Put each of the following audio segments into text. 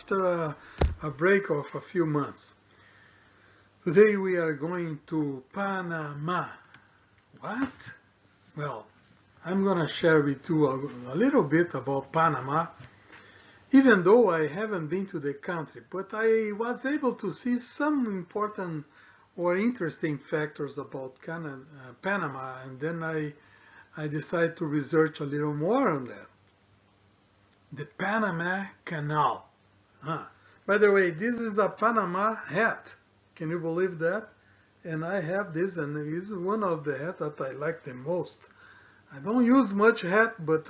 after a break of a few months. Today we are going to Panama. What? Well, I'm gonna share with you a little bit about Panama, even though I haven't been to the country, but I was able to see some important or interesting factors about Panama, and then I decided to research a little more on that. The Panama Canal. By the way, this is a Panama hat. Can you believe that? And I have this, and it's one of the hats that I like the most. I don't use much hat, but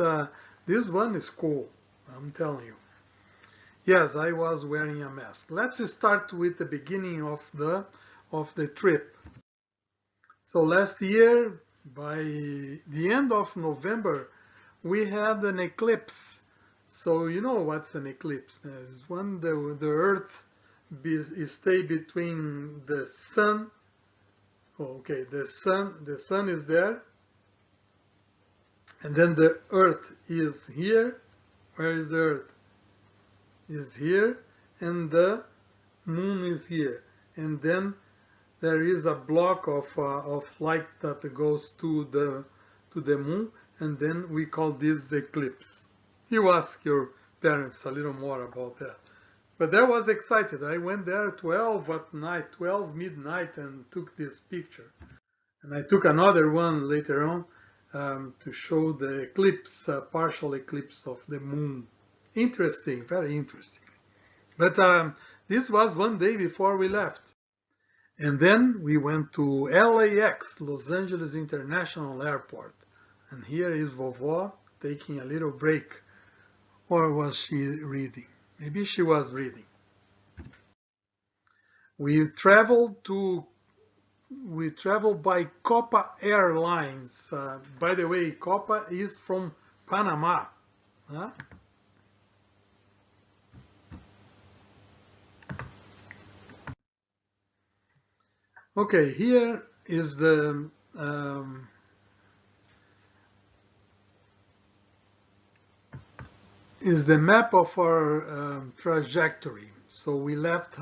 this one is cool, I'm telling you. Yes, I was wearing a mask. Let's start with the beginning of the trip. So last year, by the end of November, we had an eclipse. So you know what's an eclipse? It's when the Earth stay between the sun. Okay, the sun is there, and then the Earth is here. Where is the Earth? Is here, and the moon is here, and then there is a block of light that goes to the moon, and then we call this eclipse. You ask your parents a little more about that. But I was excited. I went there at 12 midnight, and took this picture. And I took another one later on to show the eclipse, partial eclipse of the moon. Interesting, very interesting. But this was one day before we left. And then we went to LAX, Los Angeles International Airport. And here is Vovo taking a little break. Or was she reading? Maybe she was reading. We traveled by Copa Airlines. By the way, Copa is from Panama. Huh? Okay, here is the map of our trajectory. So we left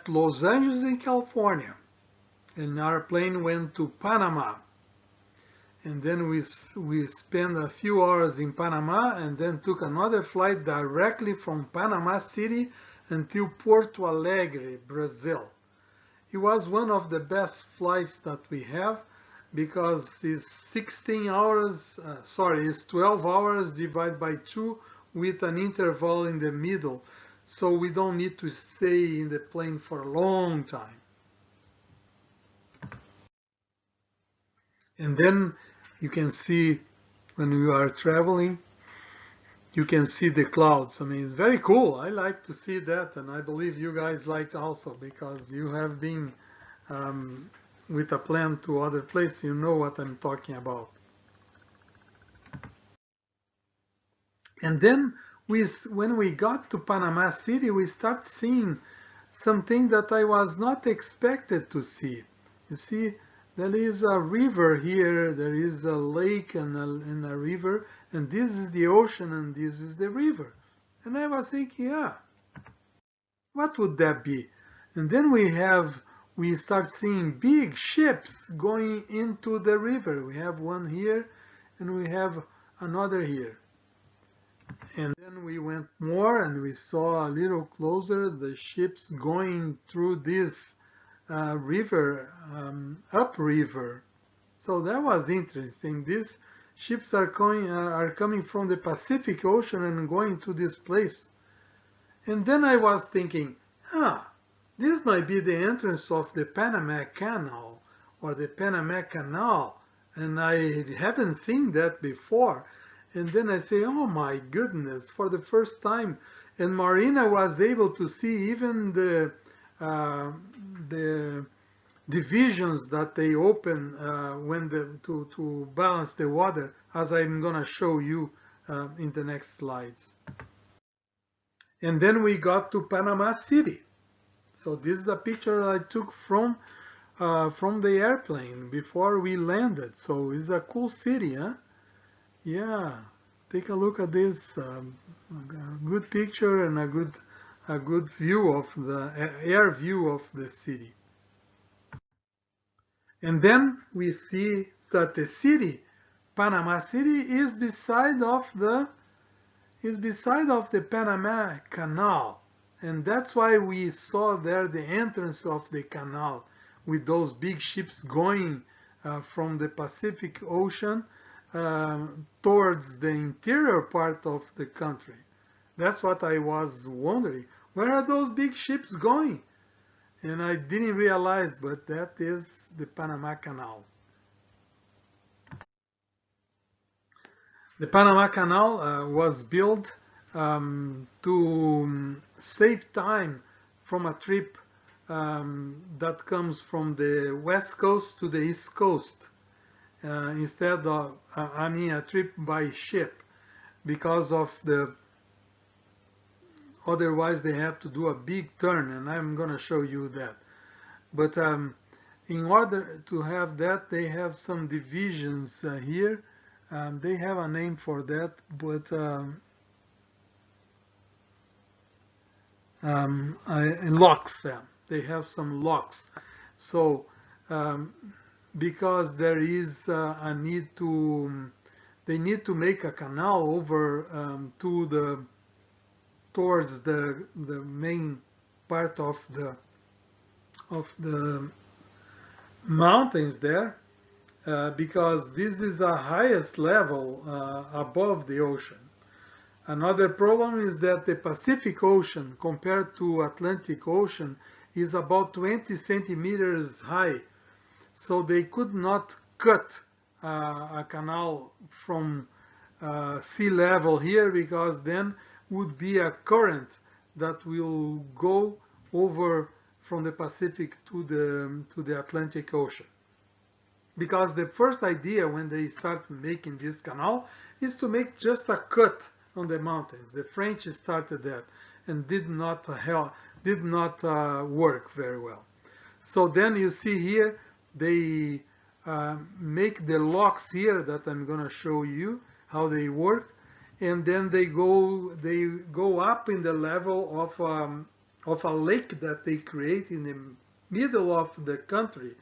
Los Angeles in California, and our plane went to Panama, and then we spent a few hours in Panama, and then took another flight directly from Panama City until Porto Alegre, Brazil. It was one of the best flights that we have, because it's 12 hours divided by 2 with an interval in the middle, so we don't need to stay in the plane for a long time. And then you can see, when you are traveling, you can see the clouds. I mean, it's very cool. I like to see that, and I believe you guys like also, because you have been with a plane to other places. You know what I'm talking about. And then when we got to Panama City, we start seeing something that I was not expected to see. You see, there is a river here, there is a lake and a river, and this is the ocean and this is the river. And I was thinking, yeah, what would that be? And then we start seeing big ships going into the river. We have one here and we have another here. And then we went more and we saw a little closer the ships going through this river, upriver. So that was interesting. These ships are coming from the Pacific Ocean and going to this place. And then I was thinking, this might be the entrance of the Panama Canal or the Panama Canal. And I haven't seen that before. And then I say, oh my goodness, for the first time. And Marina was able to see even the divisions that they open to balance the water, as I'm gonna show you in the next slides. And then we got to Panama City. So this is a picture I took from the airplane before we landed. So it's a cool city, huh? Yeah, take a look at this. A good picture and a good view of the air view of the city. And then we see that the city, Panama City, is beside of the Panama Canal. And that's why we saw there the entrance of the canal with those big ships going from the Pacific Ocean towards the interior part of the country. That's what I was wondering. Where are those big ships going? And I didn't realize, but that is the Panama Canal. The Panama Canal was built to save time from a trip that comes from the west coast to the east coast instead of, a trip by ship, because of otherwise they have to do a big turn, and I'm going to show you that. But in order to have that, they have some divisions here. They have a name for that, but locks. They have some locks. So because there is a need to, they need to make a canal over towards the main part of the mountains there, because this is the highest level above the ocean. Another problem is that the Pacific Ocean compared to Atlantic Ocean is about 20 centimeters high. So they could not cut a canal from sea level here, because then would be a current that will go over from the Pacific to the Atlantic Ocean. Because the first idea when they start making this canal is to make just a cut on the mountains. The French started that and did not work very well. So then you see here they make the locks here that I'm going to show you how they work, and then they go up in the level of a lake that they create in the middle of the country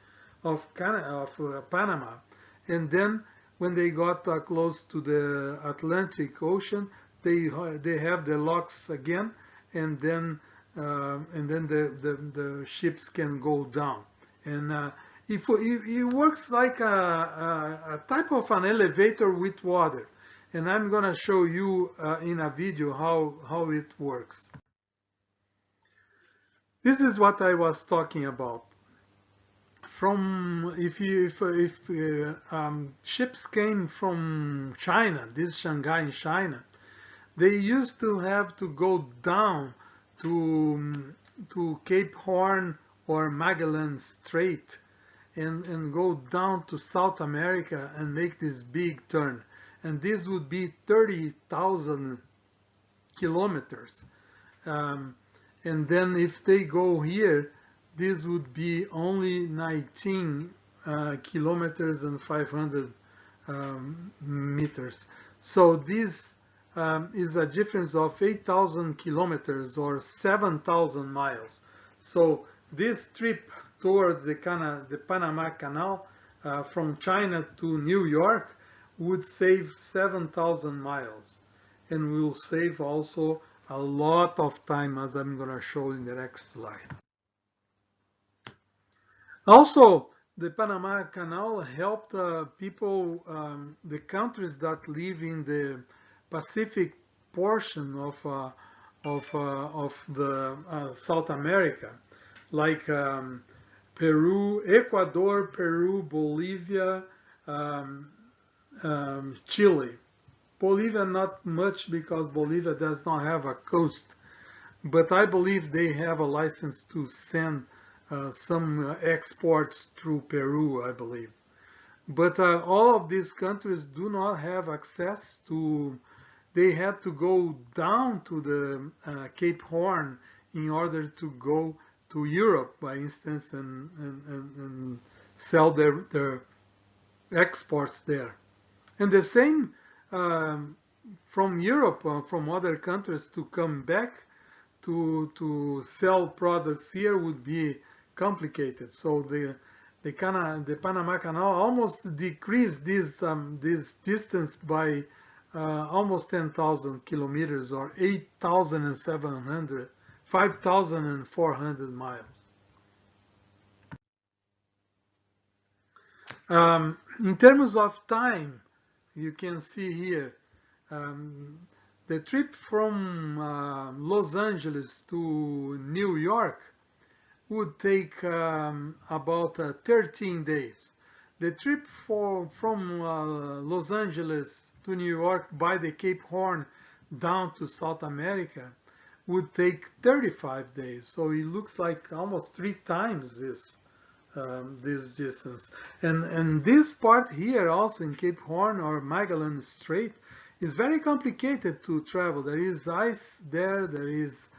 of Panama. And then when they got close to the Atlantic Ocean, they have the locks again, and then the ships can go down. And it works like a type of an elevator with water. And I'm going to show you in a video how it works. This is what I was talking about. If ships came from China, this Shanghai in China, they used to have to go down to Cape Horn or Magellan Strait and go down to South America and make this big turn. And this would be 30,000 kilometers. And then if they go here, this would be only 19 kilometers and 500 meters. So this is a difference of 8,000 kilometers or 7,000 miles. So this trip towards the Panama Canal from China to New York would save 7,000 miles, and will save also a lot of time, as I'm going to show in the next slide. Also, the Panama Canal helped people, the countries that live in the Pacific portion of the South America, like Peru, Ecuador, Peru, Bolivia, Chile. Bolivia not much, because Bolivia does not have a coast, but I believe they have a license to send some exports through Peru, I believe. But all of these countries do not have access to, they had to go down to the Cape Horn in order to go to Europe, by instance, and sell their exports there. And the same from Europe, from other countries to come back to sell products here would be complicated. So the Panama Canal almost decreased this distance by almost 10,000 kilometers, or 8,700, 5,400 miles. In terms of time, you can see here the trip from Los Angeles to New York would take about 13 days. The trip from Los Angeles to New York by the Cape Horn down to South America would take 35 days. So it looks like almost 3 times this distance. And this part here also in Cape Horn or Magellan Strait is very complicated to travel. There is ice there, there is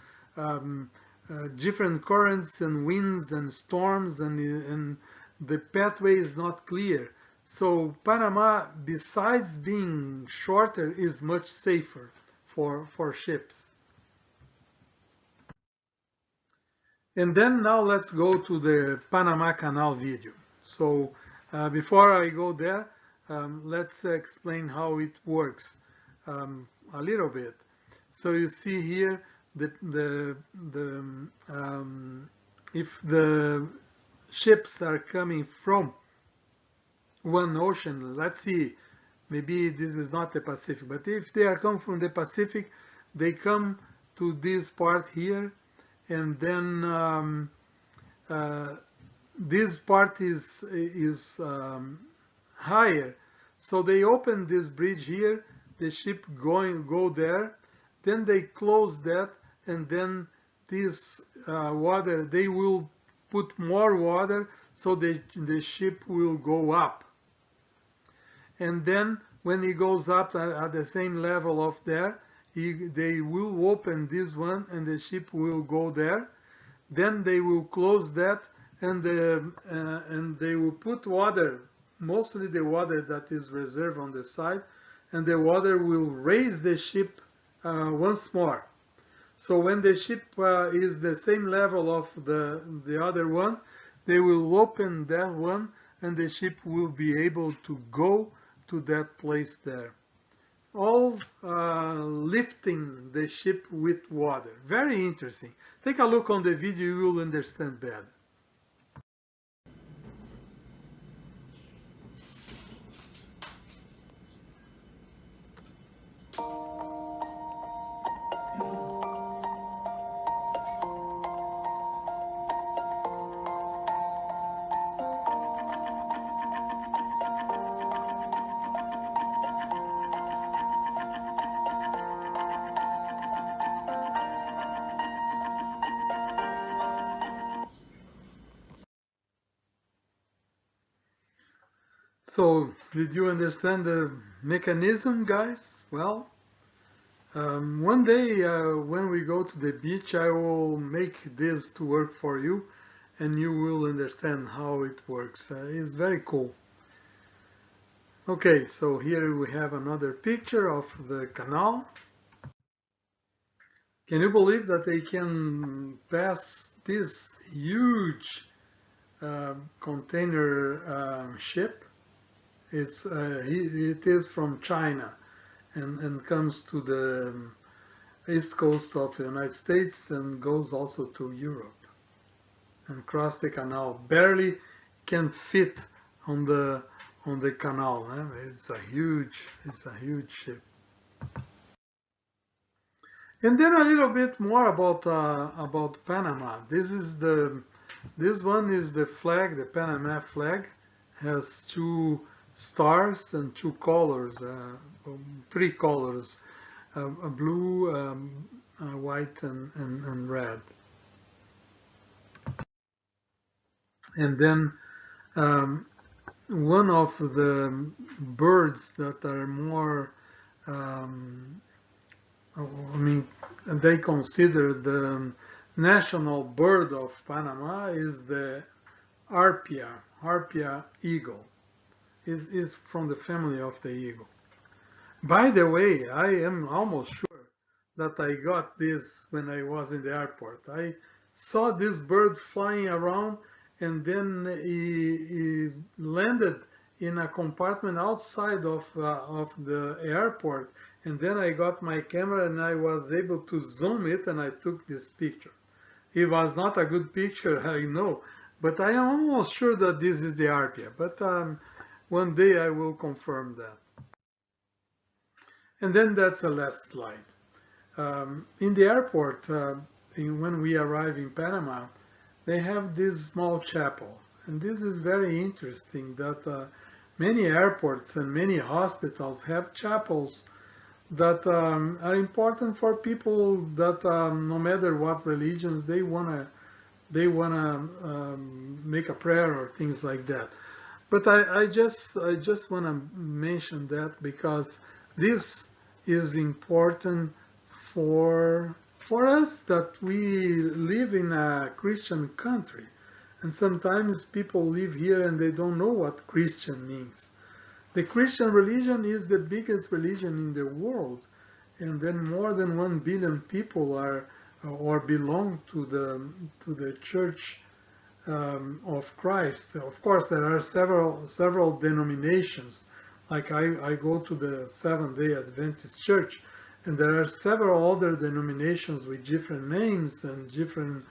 different currents and winds and storms, and the pathway is not clear. So Panama, besides being shorter, is much safer for ships. And then now let's go to the Panama Canal video. So before I go there, let's explain how it works a little bit. So you see here if the ships are coming from one ocean, let's see, maybe this is not the Pacific, but if they are coming from the Pacific, they come to this part here, and then this part is higher. So they open this bridge here, the ship go there, then they close that, and then this water, they will put more water, so the ship will go up. And then when it goes up at the same level of there, they will open this one and the ship will go there. Then they will close that, and they will put water, mostly the water that is reserved on the side, and the water will raise the ship once more. So when the ship is the same level of the other one, they will open that one, and the ship will be able to go to that place there. All lifting the ship with water. Very interesting. Take a look on the video, you will understand better. So, did you understand the mechanism, guys? Well, one day when we go to the beach, I will make this to work for you, and you will understand how it works. It's very cool. Okay, so here we have another picture of the canal. Can you believe that they can pass this huge container ship? It is from China and comes to the east coast of the United States and goes also to Europe and cross the canal. Barely can fit on the canal. It's a huge ship. And then a little bit more about Panama. This one is the flag, the Panama flag. Has 2 stars and 2 colors, 3 colors, blue, white, and red. And then one of the birds that are more, they consider the national bird of Panama is the Harpia eagle. Is from the family of the eagle. By the way, I am almost sure that I got this when I was in the airport. I saw this bird flying around, and then he landed in a compartment outside of the airport. And then I got my camera and I was able to zoom it, and I took this picture. It was not a good picture, I know, but I am almost sure that this is the Arpia. But one day I will confirm that. And then that's the last slide. In the airport, when we arrive in Panama, they have this small chapel. And this is very interesting that many airports and many hospitals have chapels that are important for people that no matter what religions they wanna make a prayer or things like that. But I just wanna mention that because this is important for us that we live in a Christian country, and sometimes people live here and they don't know what Christian means. The Christian religion is the biggest religion in the world, and then more than 1 billion people are or belong to the Church of Christ. Of course, there are several denominations. Like I go to the Seventh-day Adventist Church, and there are several other denominations with different names and different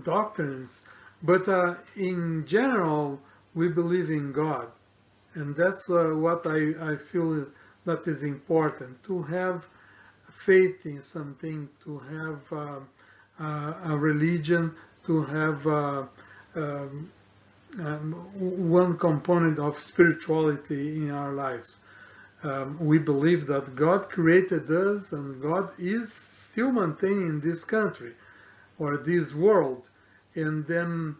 doctrines. But in general, we believe in God. And that's what I feel that is important, to have faith in something, to have a religion, to have one component of spirituality in our lives. We believe that God created us and God is still maintaining this country or this world. And then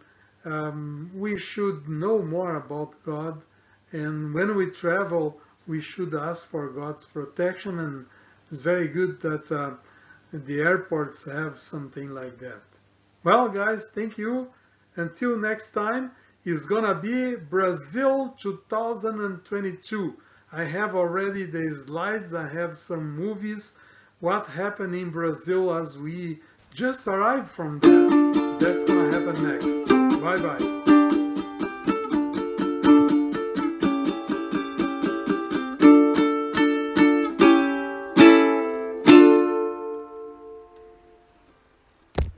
we should know more about God. And when we travel, we should ask for God's protection. And it's very good that the airports have something like that. Well, guys, thank you. Until next time, it's gonna be Brazil 2022. I have already the slides. I have some movies. What happened in Brazil as we just arrived from that. That's gonna happen next. Bye-bye.